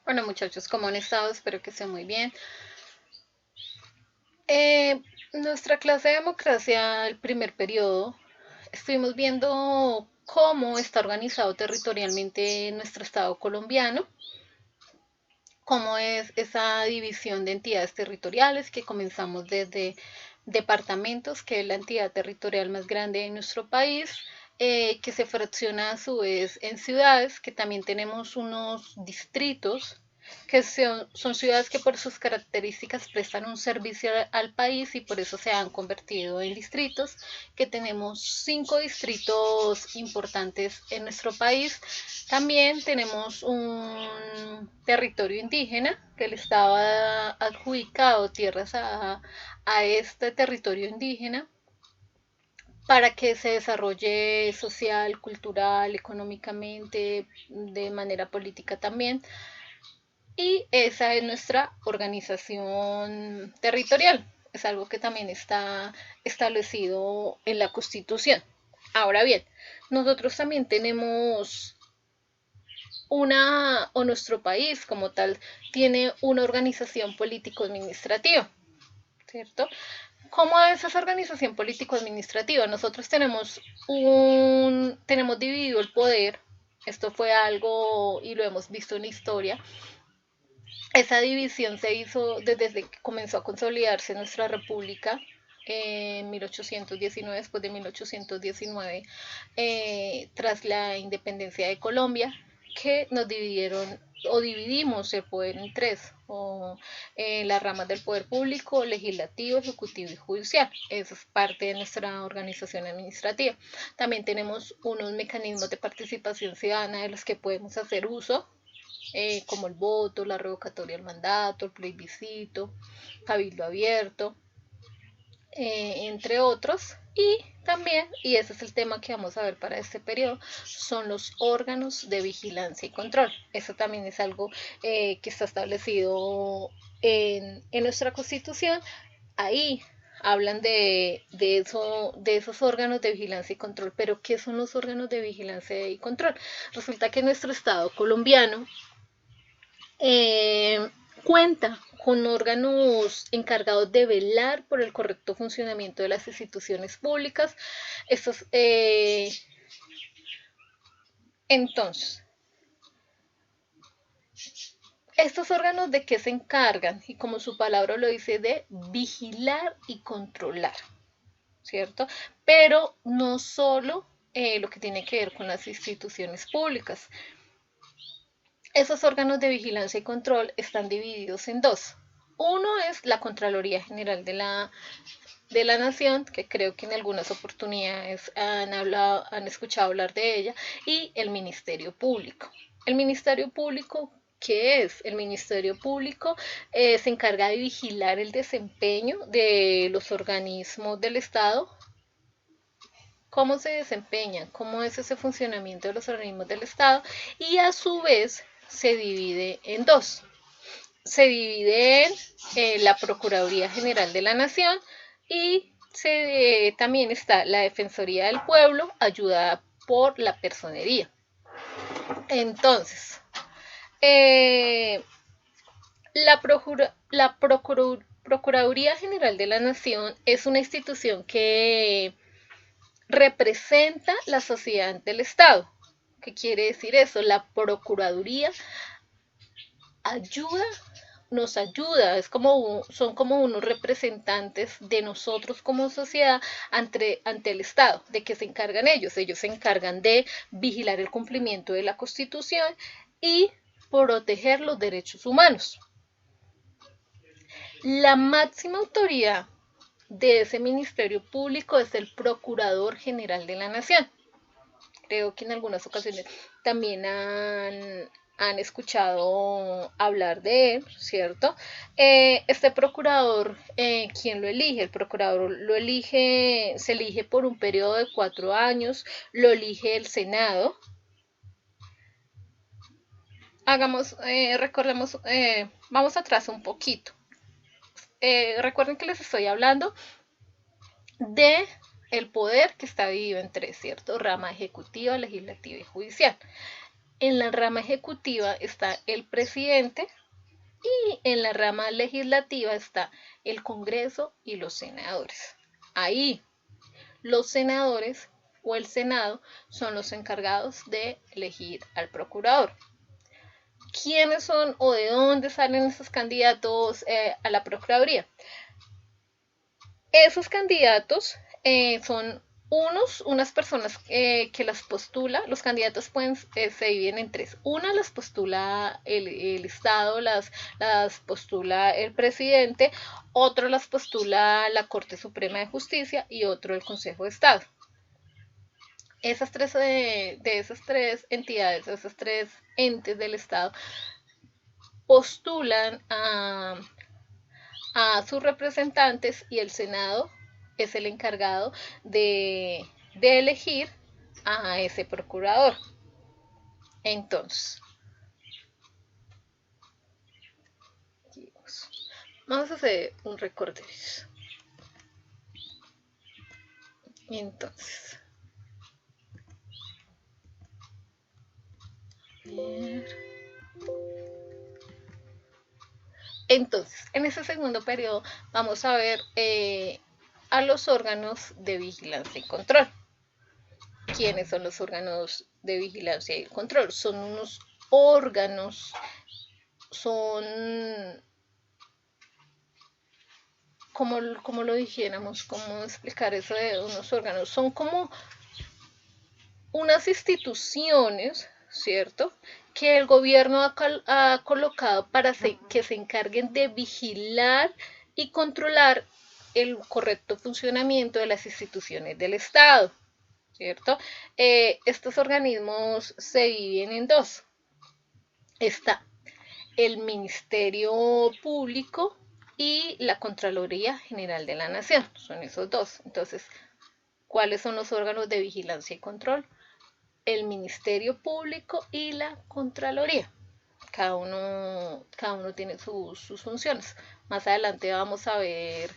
Bueno, muchachos, ¿cómo han estado? Espero que estén muy bien. Nuestra clase de democracia, el primer periodo, estuvimos viendo cómo está organizado territorialmente nuestro Estado colombiano, cómo es esa división de entidades territoriales que comenzamos desde departamentos, que es la entidad territorial más grande de nuestro país, que se fracciona a su vez en ciudades, que también tenemos unos distritos que son ciudades que por sus características prestan un servicio al país y por eso se han convertido en distritos, que tenemos 5 distritos importantes en nuestro país. También tenemos un territorio indígena que le estaba adjudicado tierras a este territorio indígena para que se desarrolle social, cultural, económicamente, de manera política también. Y esa es nuestra organización territorial. Es algo que también está establecido en la Constitución. Ahora bien, nosotros también tenemos o nuestro país como tal tiene una organización político-administrativa, ¿cierto? ¿Cómo es esa organización político-administrativa? Nosotros tenemos dividido el poder. Esto fue algo, y lo hemos visto en la historia, esa división se hizo desde que comenzó a consolidarse nuestra república en 1819, después de 1819, tras la independencia de Colombia, que nos dividieron o dividimos el poder en tres, o las ramas del poder público, legislativo, ejecutivo y judicial. Eso es parte de nuestra organización administrativa. También tenemos unos mecanismos de participación ciudadana de los que podemos hacer uso, como el voto, la revocatoria del mandato, el plebiscito, cabildo abierto, entre otros. Y también, y ese es el tema que vamos a ver para este periodo, son los órganos de vigilancia y control. Eso también es algo que está establecido en nuestra constitución. Ahí hablan de esos órganos de vigilancia y control. Pero ¿qué son los órganos de vigilancia y control? Resulta que nuestro Estado colombiano eh, cuenta con órganos encargados de velar por el correcto funcionamiento de las instituciones públicas. Estos, entonces, estos órganos de qué se encargan, y como su palabra lo dice, de vigilar y controlar, ¿cierto? Pero no solo lo que tiene que ver con las instituciones públicas. Esos órganos de vigilancia y control están divididos en dos. Uno es la Contraloría General de la Nación, que creo que en algunas oportunidades han escuchado hablar de ella, y el Ministerio Público. El Ministerio Público, ¿qué es? El Ministerio Público se encarga de vigilar el desempeño de los organismos del Estado, cómo se desempeñan, cómo es ese funcionamiento de los organismos del Estado, y a su vez se divide en dos. Se divide en la Procuraduría General de la Nación y también está la Defensoría del Pueblo, ayudada por la Personería. Entonces, eh, la Procuraduría General de la Nación es una institución que representa la sociedad ante el Estado. ¿Qué quiere decir eso? La Procuraduría ayuda nos ayuda, son como unos representantes de nosotros como sociedad ante el Estado. ¿De qué se encargan ellos? Ellos se encargan de vigilar el cumplimiento de la Constitución y proteger los derechos humanos. La máxima autoridad de ese Ministerio Público es el Procurador General de la Nación. Creo que en algunas ocasiones también han escuchado hablar de él, ¿cierto? Este procurador, ¿quién lo elige? El procurador se elige por un periodo de 4 años, lo elige el Senado. Recordemos, vamos atrás un poquito. Recuerden que les estoy hablando de el poder que está dividido en tres, ¿cierto? Rama ejecutiva, legislativa y judicial. En la rama ejecutiva está el presidente y en la rama legislativa está el Congreso y los senadores. Ahí los senadores o el Senado son los encargados de elegir al procurador. ¿Quiénes son o de dónde salen esos candidatos a la Procuraduría? Esos candidatos son unas personas que las postula, los candidatos se dividen en tres. Una las postula el Estado, las postula el presidente, otro las postula la Corte Suprema de Justicia y otro el Consejo de Estado. Esas tres, de esas tres entidades, de esos tres entes del Estado, postulan a sus representantes y el Senado es el encargado de elegir a ese procurador. Entonces, vamos a hacer un recorte. Entonces, en ese segundo periodo vamos a ver a los órganos de vigilancia y control. ¿Quiénes son los órganos de vigilancia y control? Son unos órganos, son como lo dijéramos, cómo explicar eso de unos órganos, son como unas instituciones, ¿cierto?, que el gobierno ha colocado para que se encarguen de vigilar y controlar el correcto funcionamiento de las instituciones del Estado, ¿cierto? Estos organismos se dividen en dos. Está el Ministerio Público y la Contraloría General de la Nación. Son esos dos. Entonces, ¿cuáles son los órganos de vigilancia y control? El Ministerio Público y la Contraloría. Cada uno tiene sus funciones. Más adelante vamos a ver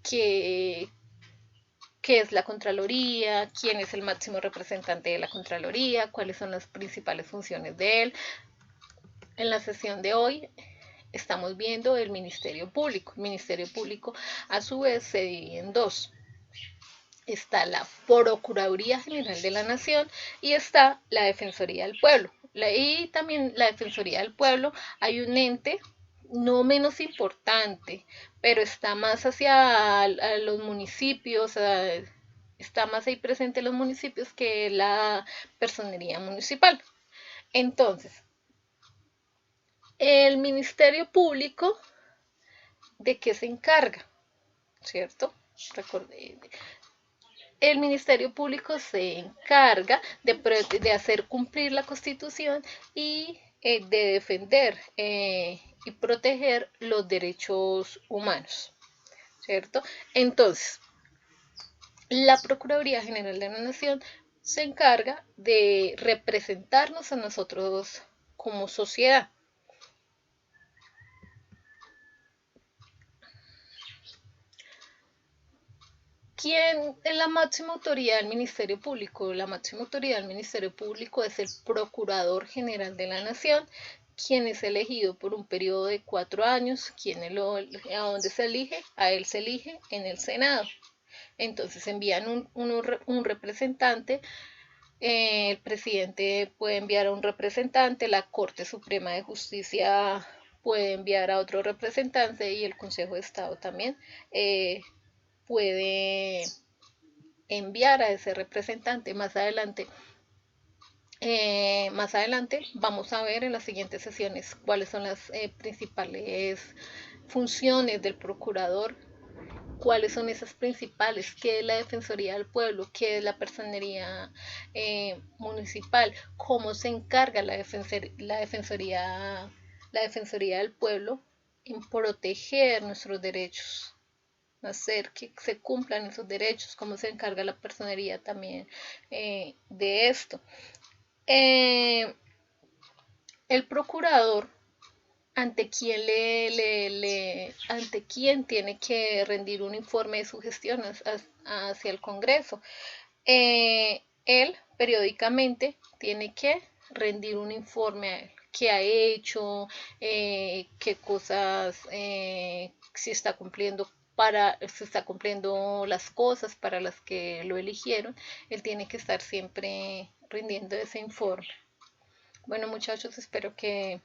qué es la Contraloría, quién es el máximo representante de la Contraloría, cuáles son las principales funciones de él. En la sesión de hoy estamos viendo el Ministerio Público. El Ministerio Público, a su vez, se divide en dos. Está la Procuraduría General de la Nación y está la Defensoría del Pueblo. Y también la Defensoría del Pueblo, hay un ente no menos importante, pero está más hacia los municipios, está más ahí presente en los municipios que la personería municipal. Entonces, el Ministerio Público, ¿de qué se encarga? ¿Cierto? El Ministerio Público se encarga de hacer cumplir la Constitución y de defender y proteger los derechos humanos, ¿cierto? Entonces, la Procuraduría General de la Nación se encarga de representarnos a nosotros como sociedad. ¿Quién es la máxima autoridad del Ministerio Público? La máxima autoridad del Ministerio Público es el Procurador General de la Nación, quien es elegido por un periodo de 4 años. ¿A dónde se elige? A él se elige en el Senado. Entonces envían un representante, el presidente puede enviar a un representante, la Corte Suprema de Justicia puede enviar a otro representante y el Consejo de Estado también puede enviar a ese representante. Más adelante vamos a ver en las siguientes sesiones cuáles son las principales funciones del procurador, cuáles son esas principales, qué es la Defensoría del Pueblo, qué es la personería municipal, cómo se encarga la Defensoría del Pueblo en proteger nuestros derechos, hacer que se cumplan esos derechos, cómo se encarga la personería también de esto. El procurador, ante quién ante quién tiene que rendir un informe de su gestión hacia el Congreso. Él periódicamente tiene que rendir un informe a él, qué ha hecho, qué cosas, si está cumpliendo si está cumpliendo las cosas para las que lo eligieron. Él tiene que estar siempre rindiendo ese informe. Bueno, muchachos, espero que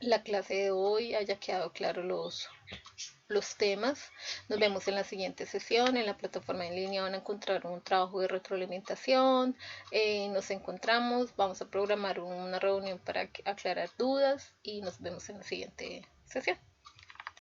la clase de hoy haya quedado claro los temas. Nos vemos en la siguiente sesión. En la plataforma en línea van a encontrar un trabajo de retroalimentación. Nos encontramos, vamos a programar una reunión para aclarar dudas y nos vemos en la siguiente sesión.